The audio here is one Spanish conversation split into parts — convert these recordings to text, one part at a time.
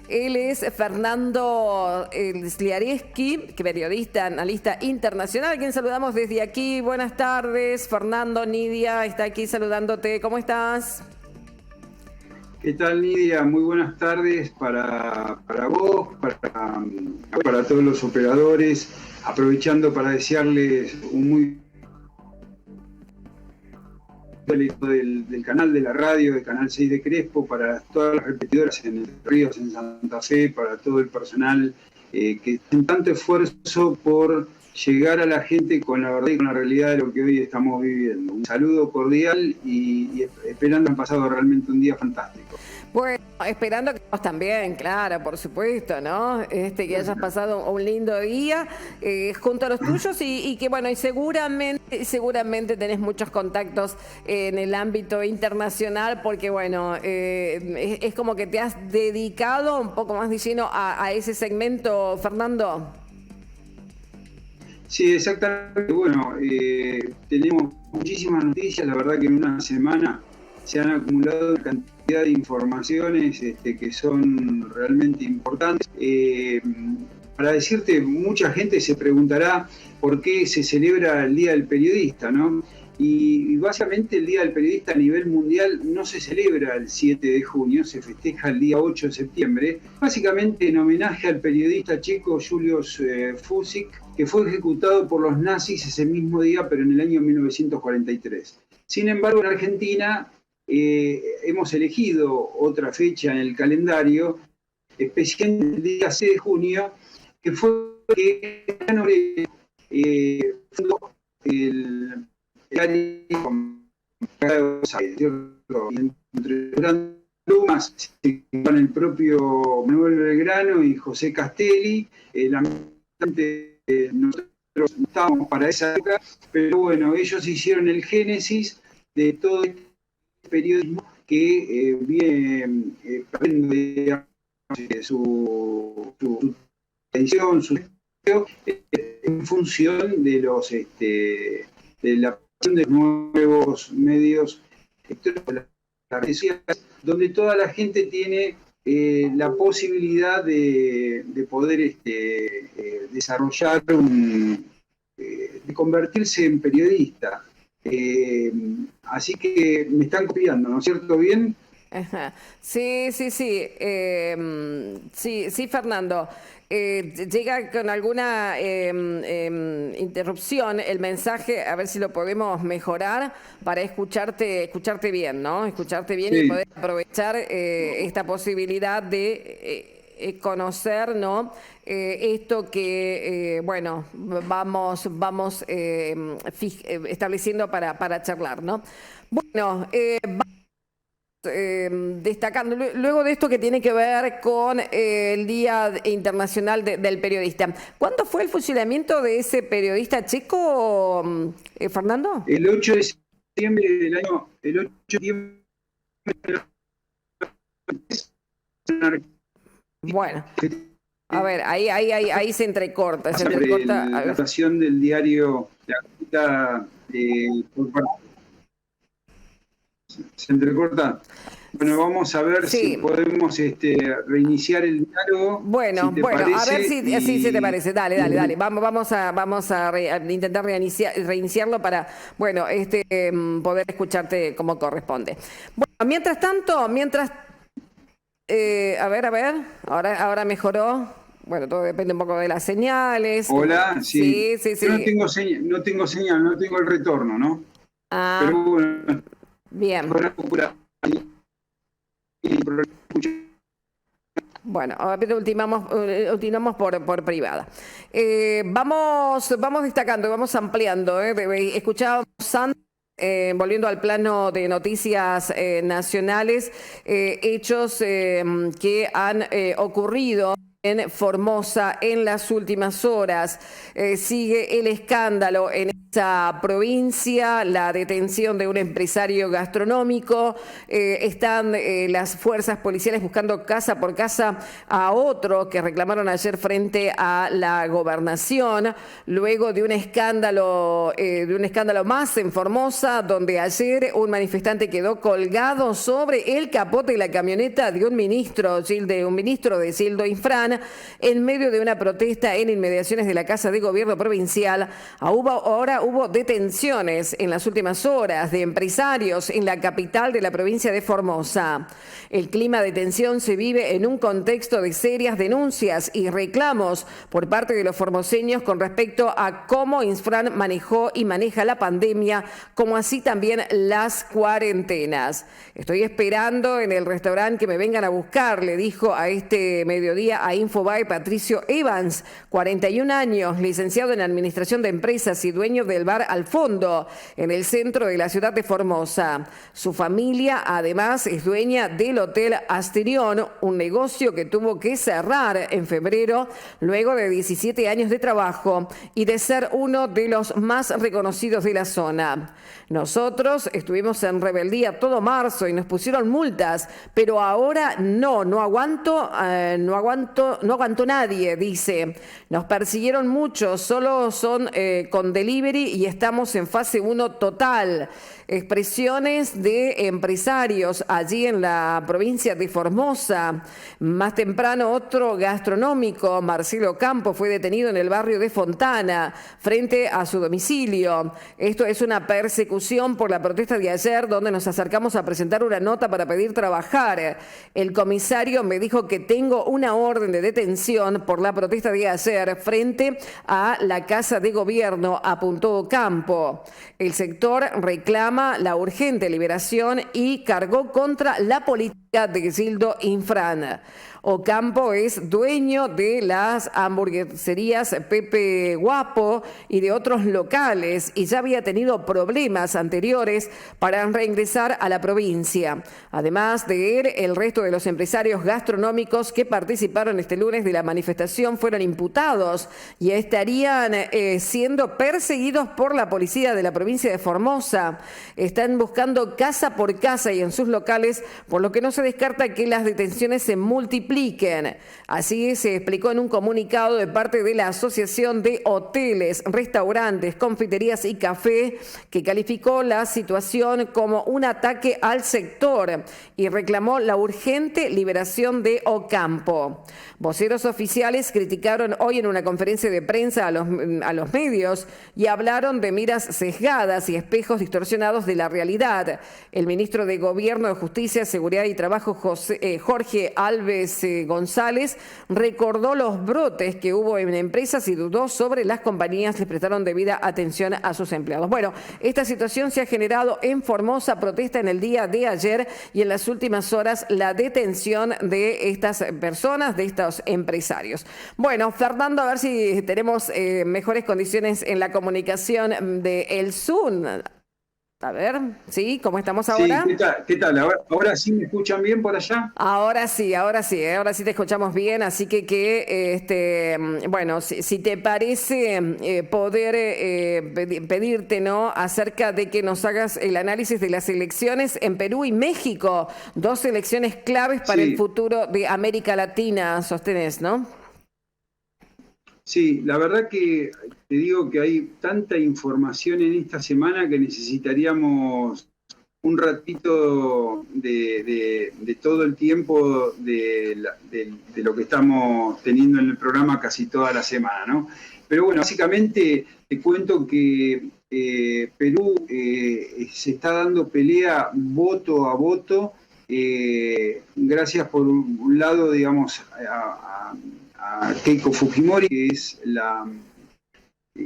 Él es Fernando Sliarewski, periodista, analista internacional, a quien saludamos desde aquí. Buenas tardes, Fernando. Nidia está aquí saludándote. ¿Cómo estás? ¿Qué tal, Nidia? Muy buenas tardes para vos, para todos los operadores, aprovechando para desearles un muy del canal de la radio, del canal 6 de Crespo, para todas las repetidoras en Ríos, en Santa Fe, para todo el personal que tiene tanto esfuerzo por llegar a la gente con la verdad y con la realidad de lo que hoy estamos viviendo. Un saludo cordial y esperando han pasado realmente un día fantástico. Bueno, esperando que vos también, claro, por supuesto, ¿no? Que hayas pasado un lindo día junto a los tuyos y que, bueno, y seguramente tenés muchos contactos en el ámbito internacional porque, bueno, es como que te has dedicado un poco más de lleno a ese segmento, Fernando. Sí, exactamente. Bueno, tenemos muchísimas noticias. La verdad que en una semana se han acumulado una cantidad de informaciones que son realmente importantes. Para decirte, mucha gente se preguntará por qué se celebra el Día del Periodista, ¿no? Y básicamente el Día del Periodista a nivel mundial no se celebra el 7 de junio, se festeja el día 8 de septiembre, básicamente en homenaje al periodista checo Julius Fusik, que fue ejecutado por los nazis ese mismo día, pero en el año 1943. Sin embargo, en Argentina hemos elegido otra fecha en el calendario, especialmente el día 6 de junio, que fue que fundó el entre grandes plumas con el propio Manuel Belgrano y José Castelli. Nosotros estábamos para esa época, pero bueno, ellos hicieron el génesis de todo este periodismo que viene su tradición, su en función de los de la de nuevos medios, donde toda la gente tiene la posibilidad de poder desarrollar de convertirse en periodista. Así que me están copiando, ¿no es cierto? ¿Bien? Ajá. Sí, sí, sí. Sí, Fernando. Llega con alguna interrupción el mensaje, a ver si lo podemos mejorar para escucharte bien, ¿no? Escucharte bien y Sí. poder aprovechar esta posibilidad de conocer, ¿no? Esto que, bueno, vamos estableciendo para charlar, ¿no? Bueno, destacando, luego de esto que tiene que ver con el Día Internacional del Periodista. ¿Cuándo fue el fusilamiento de ese periodista checo, Fernando? El 8 de septiembre del año, el 8 de septiembre. Bueno, a ver, ahí se entrecorta. La adaptación del diario La por parte. ¿Se entrecorta? Bueno, vamos a ver si podemos reiniciar el diálogo. Bueno, si bueno, parece, a ver si así se te parece. Dale. Vamos a intentar reiniciarlo para, bueno, poder escucharte como corresponde. Bueno, mientras tanto, a ver, ahora mejoró. Bueno, todo depende un poco de las señales. Hola, sí. Sí. Yo no tengo señal, no tengo el retorno, ¿no? Ah, pero bueno. Bien. Bueno, a ver, ultimamos por privada. Vamos destacando, vamos ampliando. Escuchábamos antes, volviendo al plano de noticias nacionales, hechos que han ocurrido en Formosa en las últimas horas. Sigue el escándalo en esta provincia, la detención de un empresario gastronómico. Están las fuerzas policiales buscando casa por casa a otro que reclamaron ayer frente a la gobernación, luego de un escándalo más en Formosa, donde ayer un manifestante quedó colgado sobre el capote de la camioneta de un ministro de Gildo Infran en medio de una protesta en inmediaciones de la Casa de Gobierno provincial. Ahora hubo detenciones en las últimas horas de empresarios en la capital de la provincia de Formosa. El clima de tensión se vive en un contexto de serias denuncias y reclamos por parte de los formoseños con respecto a cómo Infran manejó y maneja la pandemia, como así también las cuarentenas. Estoy esperando en el restaurante que me vengan a buscar, le dijo a este mediodía a Infobae Patricio Evans, 41 años, licenciado en Administración de Empresas y dueño del bar Al Fondo, en el centro de la ciudad de Formosa. Su familia, además, es dueña del Hotel Asterión, un negocio que tuvo que cerrar en febrero luego de 17 años de trabajo y de ser uno de los más reconocidos de la zona. Nosotros estuvimos en rebeldía todo marzo y nos pusieron multas, pero ahora no aguanto nadie, dice. Nos persiguieron mucho, solo son con delivery y estamos en fase 1 total. Expresiones de empresarios allí en la provincia de Formosa. Más temprano otro gastronómico, Marcelo Campo, fue detenido en el barrio de Fontana frente a su domicilio. Esto es una persecución por la protesta de ayer, donde nos acercamos a presentar una nota para pedir trabajar. El comisario me dijo que tengo una orden de detención por la protesta de ayer frente a la Casa de Gobierno, apuntó Campo. El sector reclama la urgente liberación y cargó contra la política de Gildo Infran. Ocampo es dueño de las hamburgueserías Pepe Guapo y de otros locales y ya había tenido problemas anteriores para reingresar a la provincia. Además de él, el resto de los empresarios gastronómicos que participaron este lunes de la manifestación fueron imputados y estarían siendo perseguidos por la policía de la provincia de Formosa. Están buscando casa por casa y en sus locales, por lo que no se descarta que las detenciones se multipliquen. Así se explicó en un comunicado de parte de la Asociación de Hoteles, Restaurantes, Confiterías y Café, que calificó la situación como un ataque al sector y reclamó la urgente liberación de Ocampo. Voceros oficiales criticaron hoy en una conferencia de prensa a los medios y hablaron de miras sesgadas y espejos distorsionados de la realidad. El ministro de Gobierno de Justicia, Seguridad y Trabajo, Jorge Alves González, recordó los brotes que hubo en empresas y dudó sobre las compañías que prestaron debida atención a sus empleados. Bueno, esta situación se ha generado en Formosa, protesta en el día de ayer y en las últimas horas la detención de estas personas, de estos empresarios. Bueno, Fernando, a ver si tenemos mejores condiciones en la comunicación de El Zoom. A ver, ¿sí? ¿Cómo estamos ahora? Sí, ¿qué tal? ¿Ahora sí me escuchan bien por allá? Ahora sí te escuchamos bien, así que bueno, si te parece poder pedirte, ¿no?, acerca de que nos hagas el análisis de las elecciones en Perú y México, dos elecciones claves para el futuro de América Latina, sostenés, ¿no? Sí, la verdad que te digo que hay tanta información en esta semana que necesitaríamos un ratito de todo el tiempo de lo que estamos teniendo en el programa casi toda la semana, ¿no? Pero bueno, básicamente te cuento que Perú se está dando pelea voto a voto, gracias por un lado, digamos, a Keiko Fujimori, que es la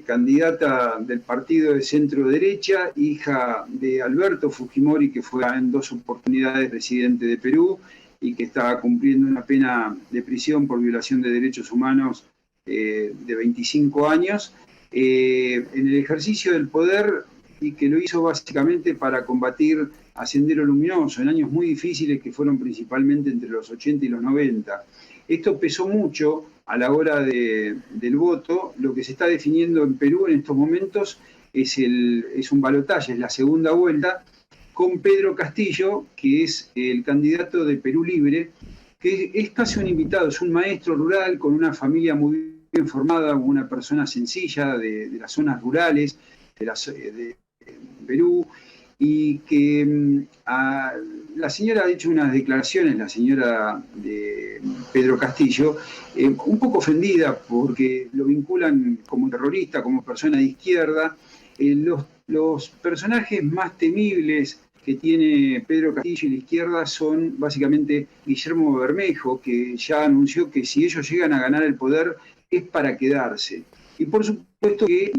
candidata del partido de centro derecha, hija de Alberto Fujimori, que fue en 2 oportunidades presidente de Perú y que estaba cumpliendo una pena de prisión por violación de derechos humanos de 25 años, en el ejercicio del poder, y que lo hizo básicamente para combatir a Sendero Luminoso en años muy difíciles que fueron principalmente entre los 80 y los 90. Esto pesó mucho a la hora del voto. Lo que se está definiendo en Perú en estos momentos es un balotaje, es la segunda vuelta, con Pedro Castillo, que es el candidato de Perú Libre, que es casi un invitado, es un maestro rural con una familia muy bien formada, una persona sencilla de las zonas rurales de Perú, y que la señora ha hecho unas declaraciones, la señora de Pedro Castillo, un poco ofendida porque lo vinculan como terrorista, como persona de izquierda. Los personajes más temibles que tiene Pedro Castillo y la izquierda son básicamente Guillermo Bermejo, que ya anunció que si ellos llegan a ganar el poder es para quedarse. Y por supuesto que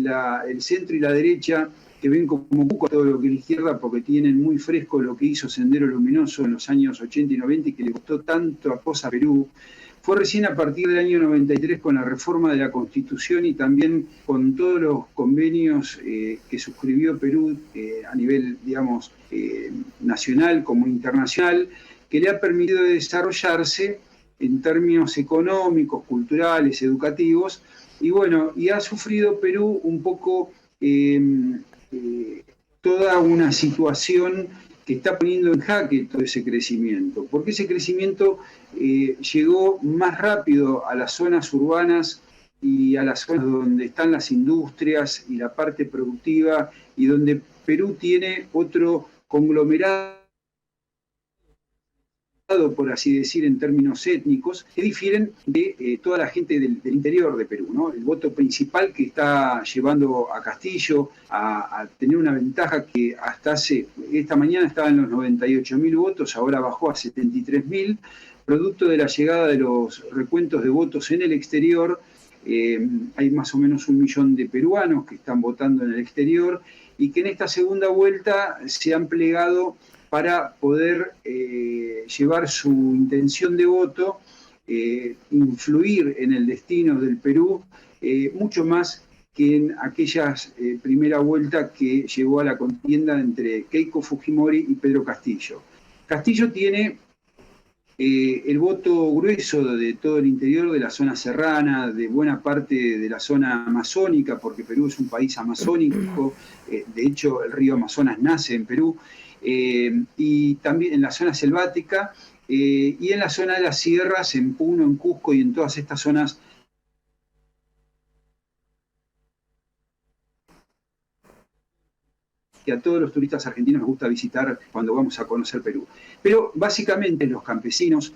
el centro y la derecha, que ven como cuco a todo lo que es la izquierda porque tienen muy fresco lo que hizo Sendero Luminoso en los años 80 y 90 y que le costó tanto a cosa a Perú, fue recién a partir del año 93 con la reforma de la Constitución y también con todos los convenios que suscribió Perú a nivel, digamos, nacional como internacional, que le ha permitido desarrollarse en términos económicos, culturales, educativos, y bueno, y ha sufrido Perú un poco toda una situación que está poniendo en jaque todo ese crecimiento, porque ese crecimiento llegó más rápido a las zonas urbanas y a las zonas donde están las industrias y la parte productiva y donde Perú tiene otro conglomerado, por así decir, en términos étnicos, que difieren de toda la gente del interior de Perú, ¿no? El voto principal que está llevando a Castillo a tener una ventaja que esta mañana estaba en los 98.000 votos, ahora bajó a 73.000, producto de la llegada de los recuentos de votos en el exterior. Hay más o menos 1 millón de peruanos que están votando en el exterior y que en esta segunda vuelta se han plegado para poder llevar su intención de voto, influir en el destino del Perú, mucho más que en aquellas primera vuelta que llevó a la contienda entre Keiko Fujimori y Pedro Castillo. Castillo tiene el voto grueso de todo el interior de la zona serrana, de buena parte de la zona amazónica, porque Perú es un país amazónico, de hecho el río Amazonas nace en Perú, y también en la zona selvática y en la zona de las sierras, en Puno, en Cusco y en todas estas zonas que a todos los turistas argentinos nos gusta visitar cuando vamos a conocer Perú. Pero básicamente los campesinos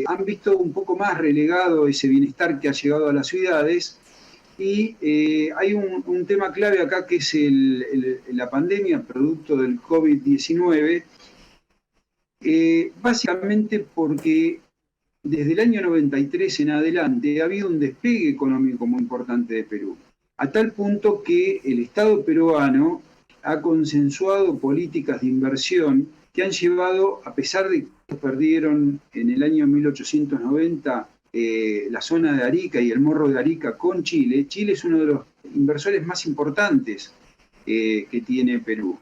han visto un poco más relegado ese bienestar que ha llegado a las ciudades. Y hay un tema clave acá que es la pandemia, producto del COVID-19, básicamente porque desde el año 93 en adelante ha habido un despegue económico muy importante de Perú, a tal punto que el Estado peruano ha consensuado políticas de inversión que han llevado, a pesar de que perdieron en el año 1890 la zona de Arica y el Morro de Arica con Chile. Chile es uno de los inversores más importantes que tiene Perú.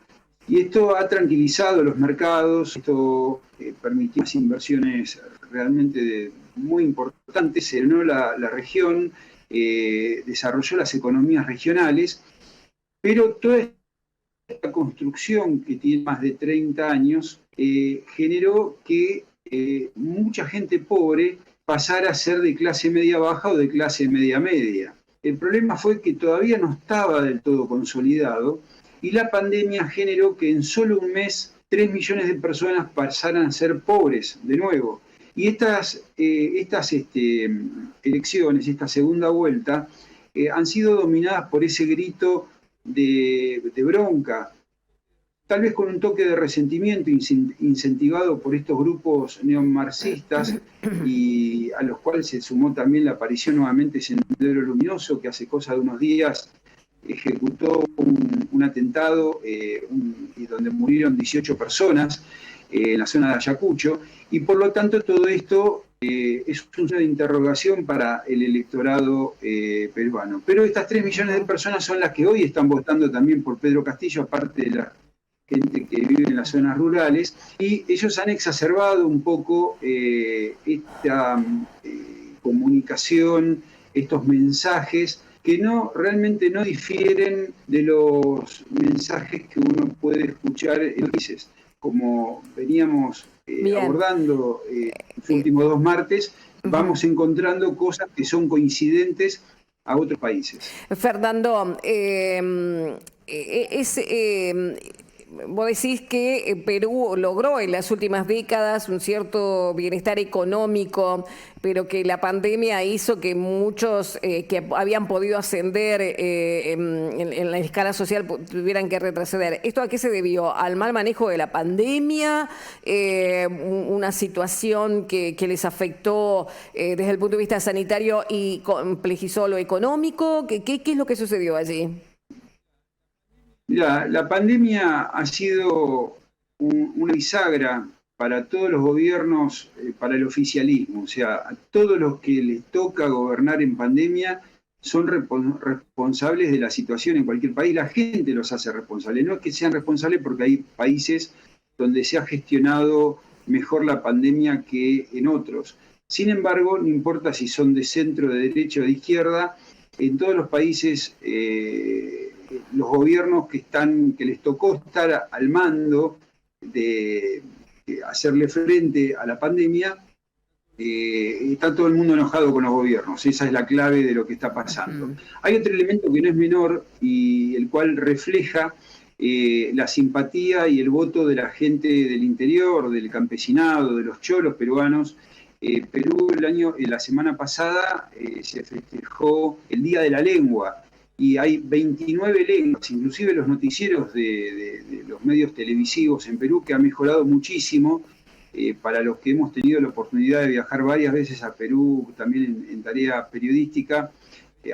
Y esto ha tranquilizado los mercados, esto permitió unas inversiones realmente muy importantes, se llenó la región, desarrolló las economías regionales, pero toda esta construcción que tiene más de 30 años generó que mucha gente pobre pasar a ser de clase media baja o de clase media media. El problema fue que todavía no estaba del todo consolidado y la pandemia generó que en solo un mes 3 millones de personas pasaran a ser pobres de nuevo. Y estas elecciones, esta segunda vuelta, han sido dominadas por ese grito de bronca, tal vez con un toque de resentimiento incentivado por estos grupos neomarxistas y a los cuales se sumó también la aparición nuevamente de Sendero Luminoso, que hace cosa de unos días ejecutó un atentado y donde murieron 18 personas en la zona de Ayacucho, y por lo tanto todo esto es un signo de interrogación para el electorado peruano. Pero estas 3 millones de personas son las que hoy están votando también por Pedro Castillo, aparte de la gente que vive en las zonas rurales, y ellos han exacerbado un poco esta comunicación, estos mensajes que realmente no difieren de los mensajes que uno puede escuchar en los países. Como veníamos abordando los últimos 2 martes, vamos encontrando cosas que son coincidentes a otros países. Fernando, vos decís que Perú logró en las últimas décadas un cierto bienestar económico, pero que la pandemia hizo que muchos que habían podido ascender en la escala social tuvieran que retroceder. ¿Esto a qué se debió? ¿Al mal manejo de la pandemia? ¿Una situación que les afectó desde el punto de vista sanitario y complejizó lo económico? ¿Qué es lo que sucedió allí? Mira, la pandemia ha sido una bisagra para todos los gobiernos, para el oficialismo. O sea, a todos los que les toca gobernar en pandemia son responsables de la situación en cualquier país. La gente los hace responsables. No es que sean responsables porque hay países donde se ha gestionado mejor la pandemia que en otros. Sin embargo, no importa si son de centro, de derecha o de izquierda, en todos los países los gobiernos que les tocó estar al mando de hacerle frente a la pandemia, está todo el mundo enojado con los gobiernos. Esa es la clave de lo que está pasando. Hay otro elemento que no es menor y el cual refleja la simpatía y el voto de la gente del interior, del campesinado, de los cholos peruanos. Perú la semana pasada se festejó el Día de la Lengua y hay 29 lenguas, inclusive los noticieros de los medios televisivos en Perú, que ha mejorado muchísimo. Para los que hemos tenido la oportunidad de viajar varias veces a Perú, también en tarea periodística,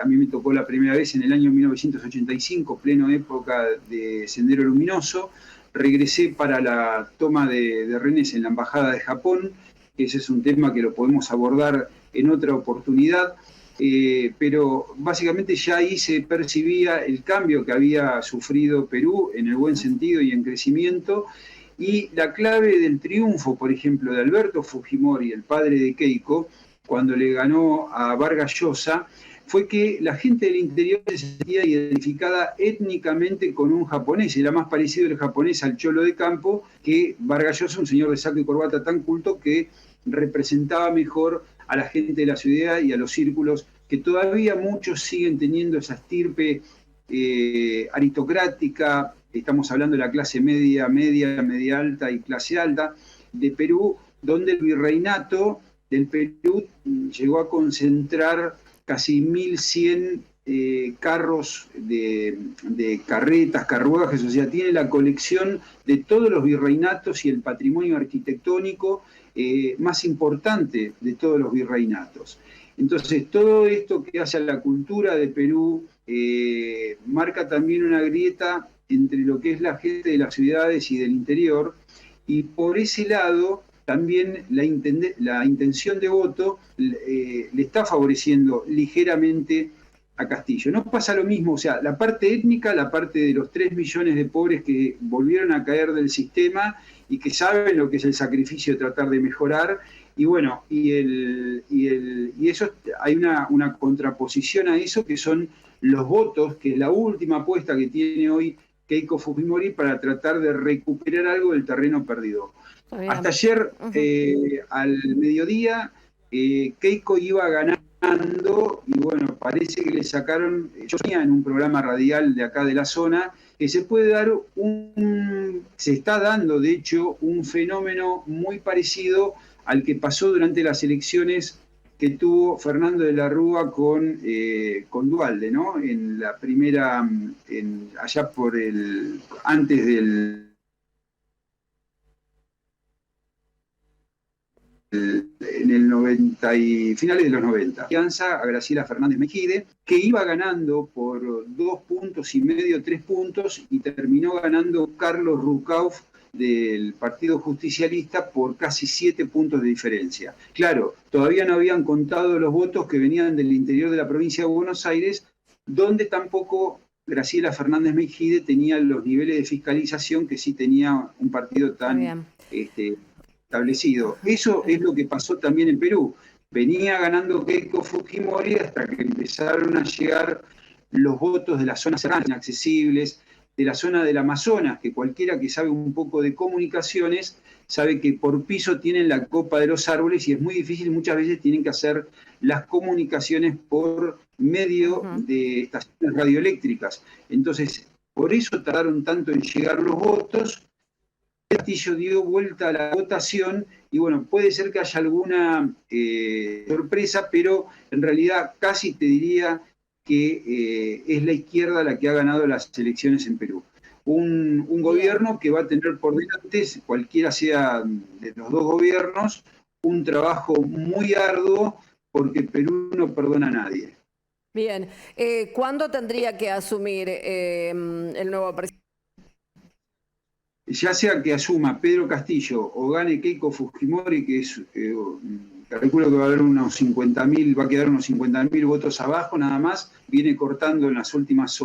a mí me tocó la primera vez en el año 1985, pleno época de Sendero Luminoso. Regresé para la toma de rehenes en la Embajada de Japón. Ese es un tema que lo podemos abordar en otra oportunidad, pero básicamente ya ahí se percibía el cambio que había sufrido Perú en el buen sentido y en crecimiento, y la clave del triunfo, por ejemplo, de Alberto Fujimori, el padre de Keiko, cuando le ganó a Vargas Llosa, fue que la gente del interior se sentía identificada étnicamente con un japonés. Era más parecido el japonés al cholo de campo que Vargas Llosa, un señor de saco y corbata tan culto que representaba mejor a la gente de la ciudad y a los círculos que todavía muchos siguen teniendo esa estirpe aristocrática. Estamos hablando de la clase media, media alta y clase alta de Perú, donde el virreinato del Perú llegó a concentrar casi 1.100 carros de carretas, carruajes. O sea, tiene la colección de todos los virreinatos y el patrimonio arquitectónico más importante de todos los virreinatos. Entonces, todo esto que hace a la cultura de Perú marca también una grieta entre lo que es la gente de las ciudades y del interior, y por ese lado también la intención de voto le está favoreciendo ligeramente a Castillo. No pasa lo mismo, o sea, la parte étnica, la parte de los 3 millones de pobres que volvieron a caer del sistema y que saben lo que es el sacrificio de tratar de mejorar, y bueno, y eso, hay una contraposición a eso, que son los votos, que es la última apuesta que tiene hoy Keiko Fujimori para tratar de recuperar algo del terreno perdido. Hasta ayer, al mediodía, Keiko iba ganando, y bueno, parece que le sacaron, yo venía en un programa radial de acá de la zona, que se puede dar se está dando de hecho un fenómeno muy parecido al que pasó durante las elecciones que tuvo Fernando de la Rúa con Duhalde, ¿no? En la primera, allá antes del en el 90 y finales de los 90. Alianza a Graciela Fernández Mejide, que iba ganando por 2,5 puntos, 3 puntos, y terminó ganando Carlos Rucauf del Partido Justicialista por casi 7 puntos de diferencia. Claro, todavía no habían contado los votos que venían del interior de la provincia de Buenos Aires, donde tampoco Graciela Fernández Mejide tenía los niveles de fiscalización que sí tenía un partido tan establecido. Eso es lo que pasó también en Perú. venía ganando Keiko Fujimori hasta que empezaron a llegar los votos de las zonas inaccesibles, de la zona del Amazonas, que cualquiera que sabe un poco de comunicaciones sabe que por piso tienen la copa de los árboles y es muy difícil, muchas veces tienen que hacer las comunicaciones por medio de estaciones radioeléctricas. Entonces, por eso tardaron tanto en llegar los votos. Castillo dio vuelta a la votación y bueno, puede ser que haya alguna sorpresa, pero en realidad casi te diría que es la izquierda la que ha ganado las elecciones en Perú. Un gobierno que va a tener por delante, cualquiera sea de los dos gobiernos, un trabajo muy arduo porque Perú no perdona a nadie. Bien, ¿cuándo tendría que asumir el nuevo presidente? Ya sea que asuma Pedro Castillo o gane Keiko Fujimori, que es, calculo que va a haber unos 50.000, va a quedar unos 50.000 votos abajo nada más, viene cortando en las últimas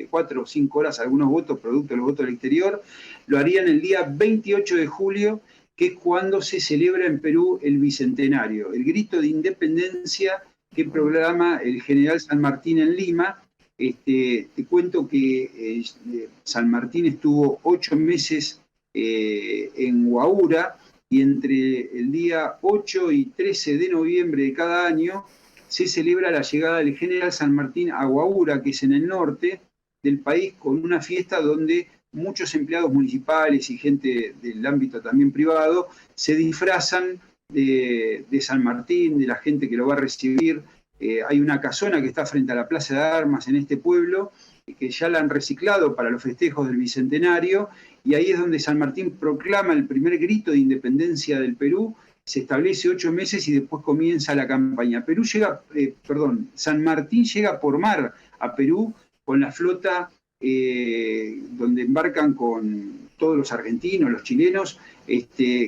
4 o 5 horas algunos votos, producto de los votos del exterior, lo harían el día 28 de julio, que es cuando se celebra en Perú el Bicentenario, el grito de independencia que proclama el general San Martín en Lima. Te cuento que San Martín estuvo 8 meses en Huaura y entre el día 8 y 13 de noviembre de cada año se celebra la llegada del general San Martín a Huaura, que es en el norte del país, con una fiesta donde muchos empleados municipales y gente del ámbito también privado se disfrazan de San Martín, de la gente que lo va a recibir. Hay una casona que está frente a la Plaza de Armas en este pueblo, que ya la han reciclado para los festejos del Bicentenario, y ahí es donde San Martín proclama el primer grito de independencia del Perú, se establece 8 meses y después comienza la campaña. San Martín llega por mar a Perú con la flota donde embarcan con todos los argentinos, los chilenos,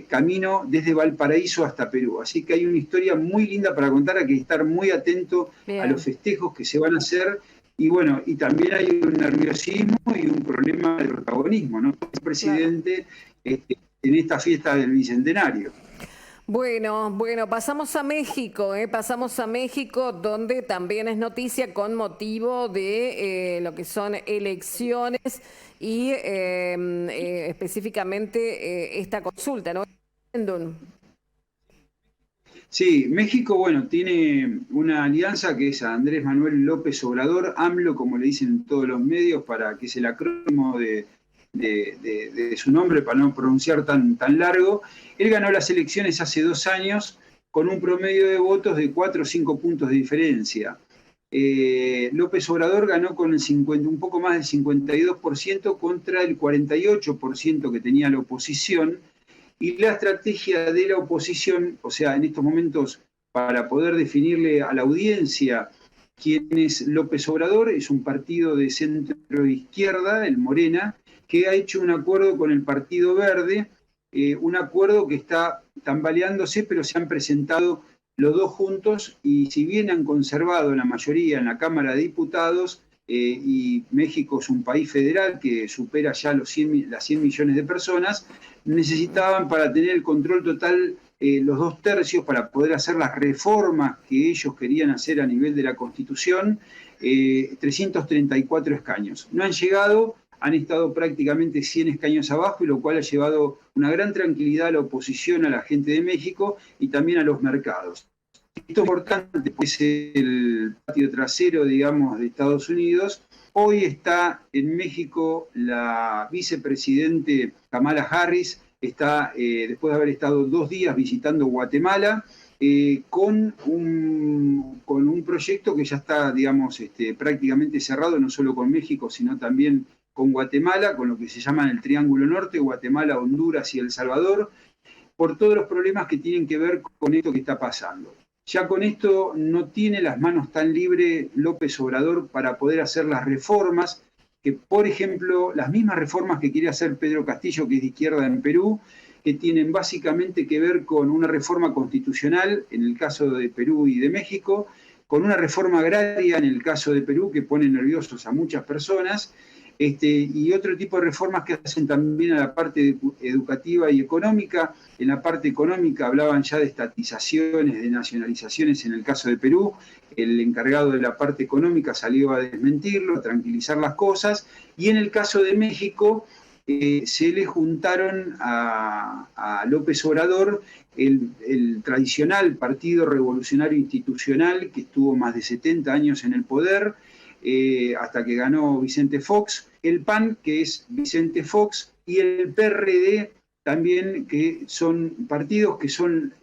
camino desde Valparaíso hasta Perú. Así que hay una historia muy linda para contar, hay que estar muy atento a los festejos que se van a hacer. Y bueno, y también hay un nerviosismo y un problema de protagonismo, ¿no? El presidente en esta fiesta del Bicentenario. Bueno, pasamos a México, donde también es noticia con motivo de lo que son elecciones y específicamente esta consulta, ¿no? Sí, México, bueno, tiene una alianza que es Andrés Manuel López Obrador, AMLO, como le dicen en todos los medios, para que es el acrónimo de su nombre, para no pronunciar tan largo. Él ganó las elecciones hace 2 años con un promedio de votos de 4 o 5 puntos de diferencia. López Obrador ganó con un poco más del 52% contra el 48% que tenía la oposición. Y la estrategia de la oposición, o sea, en estos momentos, para poder definirle a la audiencia quién es López Obrador, es un partido de centro-izquierda, el Morena, que ha hecho un acuerdo con el Partido Verde, un acuerdo que está tambaleándose, pero se han presentado los dos juntos y si bien han conservado la mayoría en la Cámara de Diputados, y México es un país federal que supera ya las 100 millones de personas, necesitaban para tener el control total los 2/3 para poder hacer las reformas que ellos querían hacer a nivel de la Constitución, 334 escaños. No han llegado, han estado prácticamente 100 escaños abajo, y lo cual ha llevado una gran tranquilidad a la oposición, a la gente de México y también a los mercados. Esto es importante, pues es el patio trasero, digamos, de Estados Unidos. Hoy está en México la vicepresidente Kamala Harris, está, después de haber estado 2 días visitando Guatemala, con un proyecto que ya está, digamos, prácticamente cerrado, no solo con México, sino también con Guatemala, con lo que se llama el Triángulo Norte, Guatemala, Honduras y El Salvador, por todos los problemas que tienen que ver con esto que está pasando. Ya con esto no tiene las manos tan libres López Obrador para poder hacer las reformas, que por ejemplo, las mismas reformas que quiere hacer Pedro Castillo, que es de izquierda en Perú, que tienen básicamente que ver con una reforma constitucional, en el caso de Perú y de México, con una reforma agraria en el caso de Perú, que pone nerviosos a muchas personas, Y otro tipo de reformas que hacen también a la parte educativa y económica. En la parte económica hablaban ya de estatizaciones, de nacionalizaciones en el caso de Perú. El encargado de la parte económica salió a desmentirlo, a tranquilizar las cosas. Y en el caso de México se le juntaron a López Obrador el tradicional Partido Revolucionario Institucional, que estuvo más de 70 años en el poder, hasta que ganó Vicente Fox, el PAN, que es Vicente Fox, y el PRD también, que son partidos que son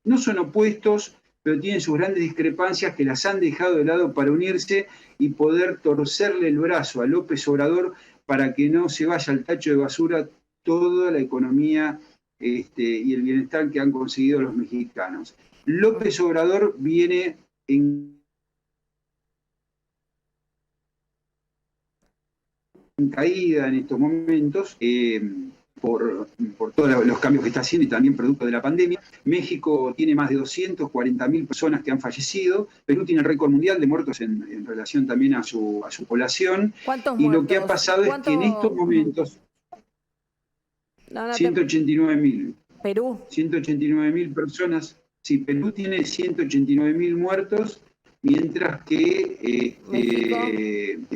no son opuestos, pero tienen sus grandes discrepancias que las han dejado de lado para unirse y poder torcerle el brazo a López Obrador para que no se vaya al tacho de basura toda la economía y el bienestar que han conseguido los mexicanos. López Obrador viene en caída en estos momentos por todos los cambios que está haciendo y también producto de la pandemia. México tiene más de 240.000 personas que han fallecido. Perú tiene el récord mundial de muertos en relación también a su población. ¿Cuántos y muertos? Lo que ha pasado es que en estos momentos 189.000. Perú. 189.000 personas. Sí, Perú tiene 189.000 muertos, mientras que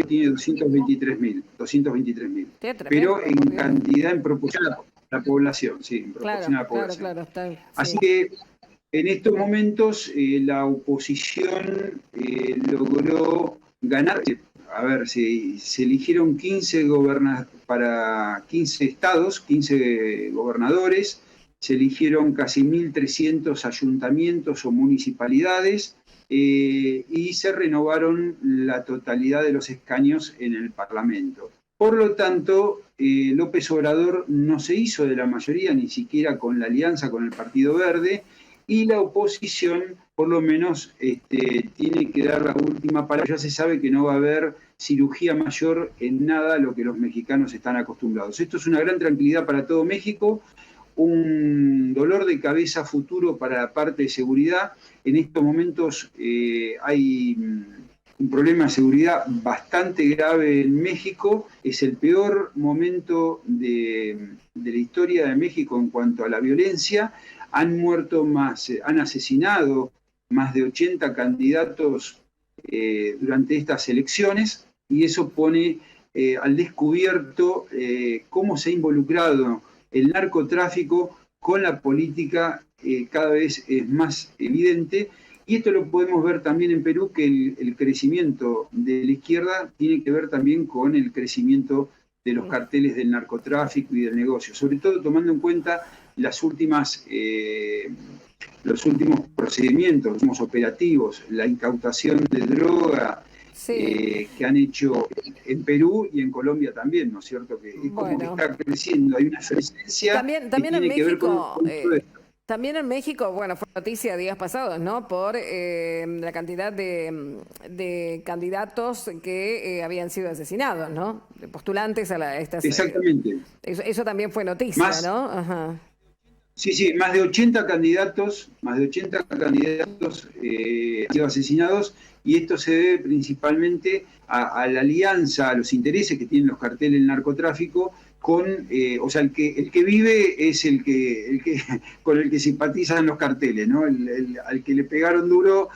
tiene 223.000. Pero en cantidad, en proporción a la población, sí, en proporción a la población. Claro, está bien, sí. Así que en estos momentos la oposición logró ganar. A ver, se eligieron 15 para 15 estados, 15 gobernadores, se eligieron casi 1.300 ayuntamientos o municipalidades, y se renovaron la totalidad de los escaños en el Parlamento. Por lo tanto, López Obrador no se hizo de la mayoría, ni siquiera con la alianza con el Partido Verde, y la oposición, por lo menos, tiene que dar la última palabra. Ya se sabe que no va a haber cirugía mayor en nada a lo que los mexicanos están acostumbrados. Esto es una gran tranquilidad para todo México, un dolor de cabeza futuro para la parte de seguridad. En estos momentos hay un problema de seguridad bastante grave en México. Es el peor momento de la historia de México en cuanto a la violencia. Han asesinado más de 80 candidatos durante estas elecciones, y eso pone al descubierto cómo se ha involucrado el narcotráfico con la política. Cada vez es más evidente, y esto lo podemos ver también en Perú, que el crecimiento de la izquierda tiene que ver también con el crecimiento de los carteles del narcotráfico y del negocio, sobre todo tomando en cuenta los últimos procedimientos, los últimos operativos, la incautación de droga, que han hecho en Perú y en Colombia también, ¿no es cierto? Que es como que está creciendo, hay una efervescencia también que tiene en México, que ver con esto. También en México, bueno, fue noticia días pasados, ¿no? Por la cantidad de candidatos que habían sido asesinados, ¿no? De postulantes a estas... Exactamente. Eso también fue noticia, ¿no? Ajá. Sí, más de 80 candidatos han sido asesinados, y esto se debe principalmente a la alianza, a los intereses que tienen los carteles del narcotráfico con, o sea, el que vive es el que con el que simpatizan los carteles, ¿no? Al que le pegaron duro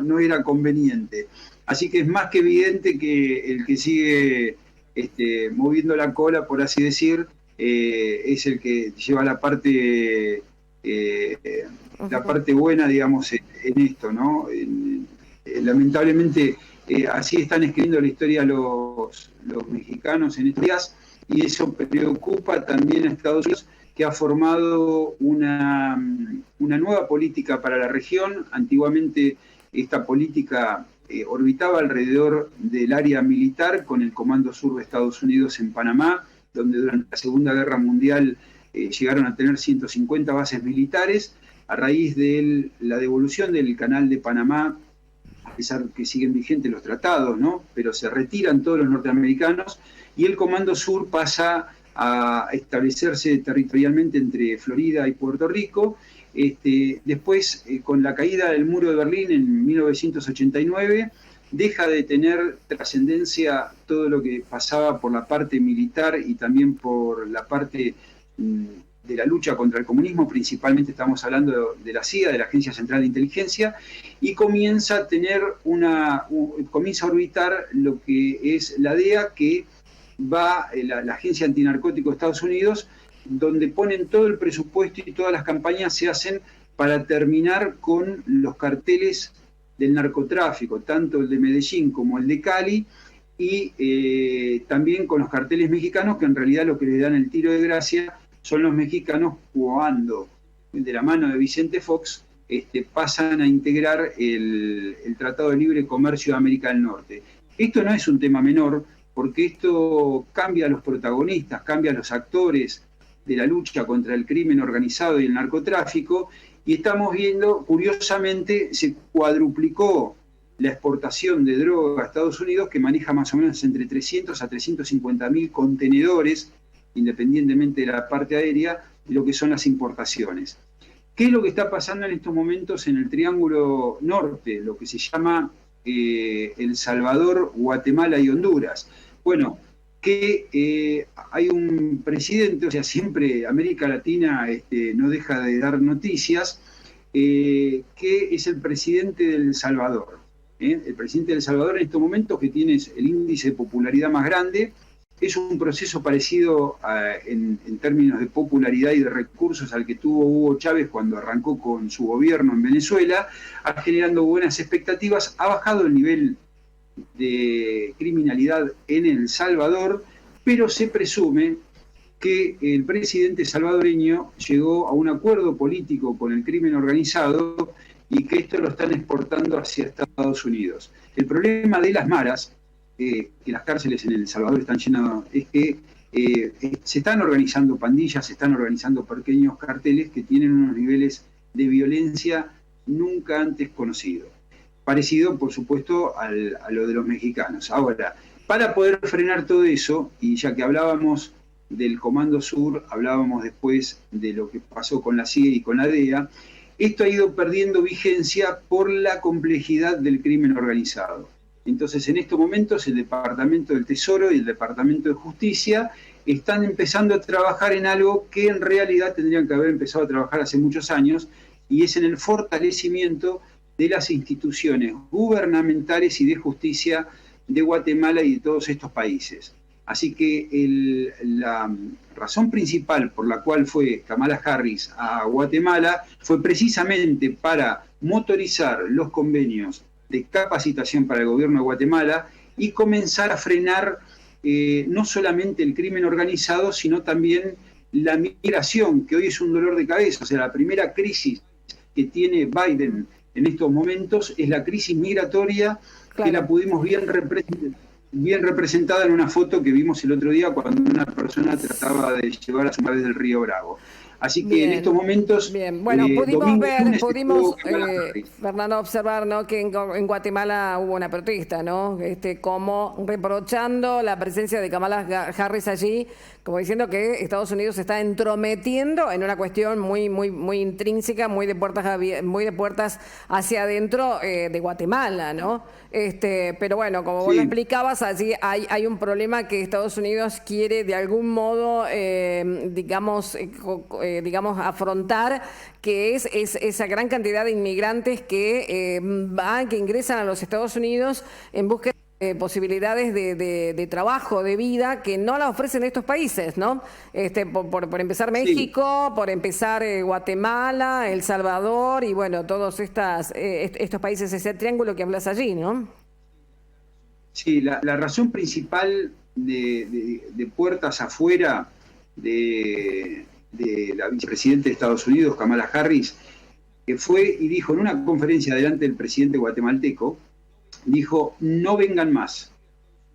no era conveniente. Así que es más que evidente que el que sigue moviendo la cola, por así decir, es el que lleva la parte buena, digamos, en esto, ¿no? Lamentablemente así están escribiendo la historia los mexicanos en estos días, y eso preocupa también a Estados Unidos, que ha formado una nueva política para la región. Antiguamente esta política orbitaba alrededor del área militar, con el Comando Sur de Estados Unidos en Panamá, donde durante la Segunda Guerra Mundial llegaron a tener 150 bases militares. A raíz de la devolución del Canal de Panamá, a pesar de que siguen vigentes los tratados, ¿no? Pero se retiran todos los norteamericanos, y el Comando Sur pasa a establecerse territorialmente entre Florida y Puerto Rico. Después, con la caída del muro de Berlín en 1989, deja de tener trascendencia todo lo que pasaba por la parte militar y también por la parte de la lucha contra el comunismo, principalmente estamos hablando de la CIA, de la Agencia Central de Inteligencia, y comienza a tener comienza a orbitar lo que es la DEA, que va, la Agencia Antinarcótico de Estados Unidos, donde ponen todo el presupuesto y todas las campañas se hacen para terminar con los carteles del narcotráfico, tanto el de Medellín como el de Cali, y también con los carteles mexicanos, que en realidad lo que le dan el tiro de gracia son los mexicanos cuando, de la mano de Vicente Fox, pasan a integrar el Tratado de Libre Comercio de América del Norte. Esto no es un tema menor, porque esto cambia a los protagonistas, cambia a los actores de la lucha contra el crimen organizado y el narcotráfico, y estamos viendo, curiosamente, se cuadruplicó la exportación de droga a Estados Unidos, que maneja más o menos entre 300 a 350.000 contenedores, independientemente de la parte aérea, de lo que son las importaciones. ¿Qué es lo que está pasando en estos momentos en el Triángulo Norte, lo que se llama El Salvador, Guatemala y Honduras? Bueno, que hay un presidente, o sea, siempre América Latina no deja de dar noticias, que es el presidente de El Salvador. El presidente de El Salvador en estos momentos, que tiene el índice de popularidad más grande, es un proceso parecido en términos de popularidad y de recursos al que tuvo Hugo Chávez cuando arrancó con su gobierno en Venezuela, generando buenas expectativas, ha bajado el nivel de criminalidad en El Salvador, pero se presume que el presidente salvadoreño llegó a un acuerdo político con el crimen organizado y que esto lo están exportando hacia Estados Unidos. El problema de las maras, que las cárceles en El Salvador están llenas, es que se están organizando pandillas, se están organizando pequeños carteles que tienen unos niveles de violencia nunca antes conocidos. Parecido, por supuesto, a lo de los mexicanos. Ahora, para poder frenar todo eso, y ya que hablábamos del Comando Sur, hablábamos después de lo que pasó con la CIA y con la DEA, esto ha ido perdiendo vigencia por la complejidad del crimen organizado. Entonces, en estos momentos, el Departamento del Tesoro y el Departamento de Justicia están empezando a trabajar en algo que en realidad tendrían que haber empezado a trabajar hace muchos años, y es en el fortalecimiento de las instituciones gubernamentales y de justicia de Guatemala y de todos estos países. Así que la razón principal por la cual fue Kamala Harris a Guatemala fue precisamente para motorizar los convenios de capacitación para el gobierno de Guatemala y comenzar a frenar no solamente el crimen organizado, sino también la migración, que hoy es un dolor de cabeza. O sea, la primera crisis que tiene Biden en estos momentos es la crisis migratoria, claro, que la pudimos bien representada en una foto que vimos el otro día cuando una persona trataba de llevar a su madre del Río Bravo. Así que bien, en estos momentos... Bien, bueno, pudimos Fernando, observar, ¿no?, que en Guatemala hubo una protesta, ¿no? Como reprochando la presencia de Kamala Harris allí, como diciendo que Estados Unidos se está entrometiendo en una cuestión muy intrínseca, muy de puertas hacia adentro de Guatemala, ¿no? Pero bueno, como vos lo explicabas, allí hay un problema que Estados Unidos quiere de algún modo, digamos, afrontar, que es esa gran cantidad de inmigrantes que ingresan a los Estados Unidos en búsqueda de posibilidades de trabajo, de vida, que no la ofrecen estos países, ¿no? Por empezar México, por empezar Guatemala, El Salvador y bueno, todos estos países, ese triángulo que hablas allí, ¿no? Sí, la razón principal de puertas afuera de la vicepresidenta de Estados Unidos, Kamala Harris, que fue y dijo en una conferencia delante del presidente guatemalteco, dijo: no vengan más,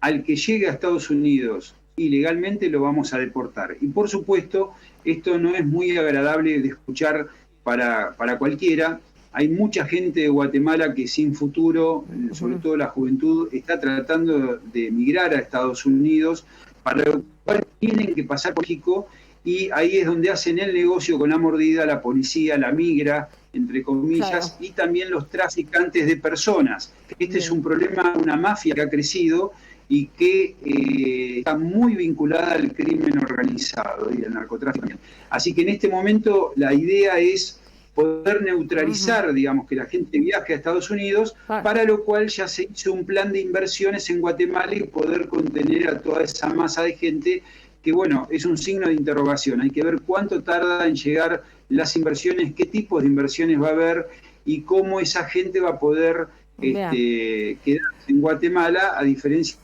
al que llegue a Estados Unidos ilegalmente lo vamos a deportar. Y por supuesto, esto no es muy agradable de escuchar para cualquiera. Hay mucha gente de Guatemala que sin futuro, sobre todo la juventud, está tratando de emigrar a Estados Unidos, para lo cual tienen que pasar por México, y ahí es donde hacen el negocio con la mordida, la policía, la migra, entre comillas, Claro. y también los traficantes de personas. Este es un problema, una mafia que ha crecido y que está muy vinculada al crimen organizado y al narcotráfico. Así que en este momento la idea es poder neutralizar, digamos, que la gente viaje a Estados Unidos, para lo cual ya se hizo un plan de inversiones en Guatemala y poder contener a toda esa masa de gente que, bueno, es un signo de interrogación. Hay que ver cuánto tarda en llegar las inversiones, qué tipos de inversiones va a haber y cómo esa gente va a poder quedarse en Guatemala, a diferencia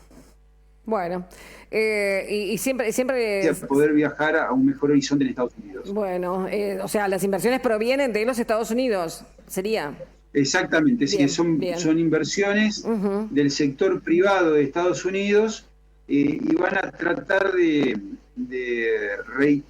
Bueno, y siempre de poder viajar a un mejor horizonte en Estados Unidos. bueno, o sea, las inversiones provienen de los Estados Unidos, sería. Exactamente, Bien, sí, son inversiones del sector privado de Estados Unidos, y van a tratar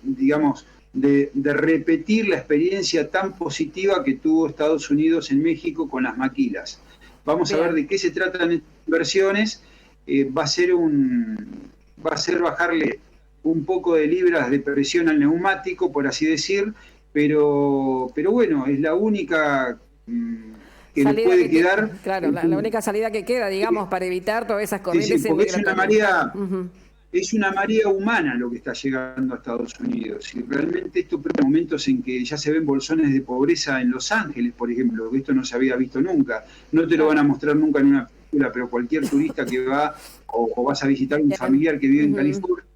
digamos, de repetir la experiencia tan positiva que tuvo Estados Unidos en México con las maquilas. Vamos a ver de qué se tratan estas inversiones. Va a ser bajarle un poco de libras de presión al neumático, por así decir, pero bueno, es la única que le puede quedar. Claro, la única salida que queda, digamos, para evitar todas esas corrientes porque migratorias. es una marea humana lo que está llegando a Estados Unidos. Y realmente esto hay momentos en que ya se ven bolsones de pobreza en Los Ángeles, por ejemplo, que esto no se había visto nunca. No te lo van a mostrar nunca en una película, pero cualquier turista que va o vas a visitar un familiar que vive en California,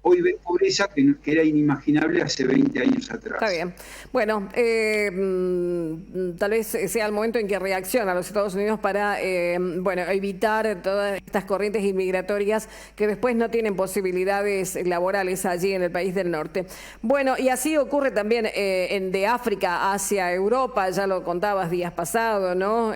hoy ve pobreza que era inimaginable hace 20 años atrás. Está bien. Bueno, tal vez sea el momento en que reacciona los Estados Unidos para evitar todas estas corrientes inmigratorias que después no tienen posibilidades laborales allí en el país del norte. Bueno, y así ocurre también de África hacia Europa, ya lo contabas días pasados, ¿no?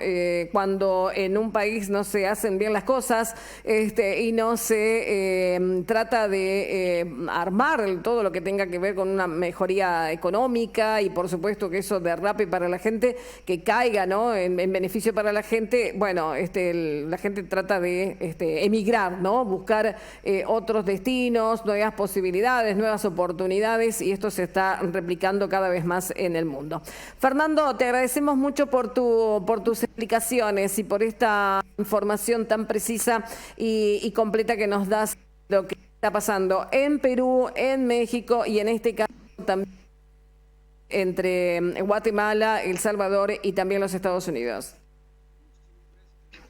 Cuando en un país no se hacen bien las cosas y no se trata de armar todo lo que tenga que ver con una mejoría económica y por supuesto que eso derrape para la gente, que caiga, ¿no? en beneficio para la gente. Bueno, la gente trata de emigrar, ¿no? Buscar otros destinos, nuevas posibilidades, nuevas oportunidades, y esto se está replicando cada vez más en el mundo. Fernando, te agradecemos mucho por tus explicaciones y por esta información tan precisa y completa que nos das de lo que está pasando en Perú, en México y en este caso también entre Guatemala, El Salvador y también los Estados Unidos.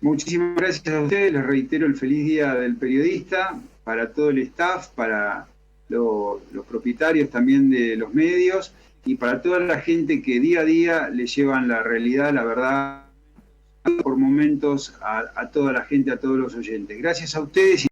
Muchísimas gracias a ustedes, les reitero el feliz día del periodista, para todo el staff, para los propietarios también de los medios y para toda la gente que día a día le llevan la realidad, la verdad, por momentos a toda la gente, a todos los oyentes. Gracias a ustedes.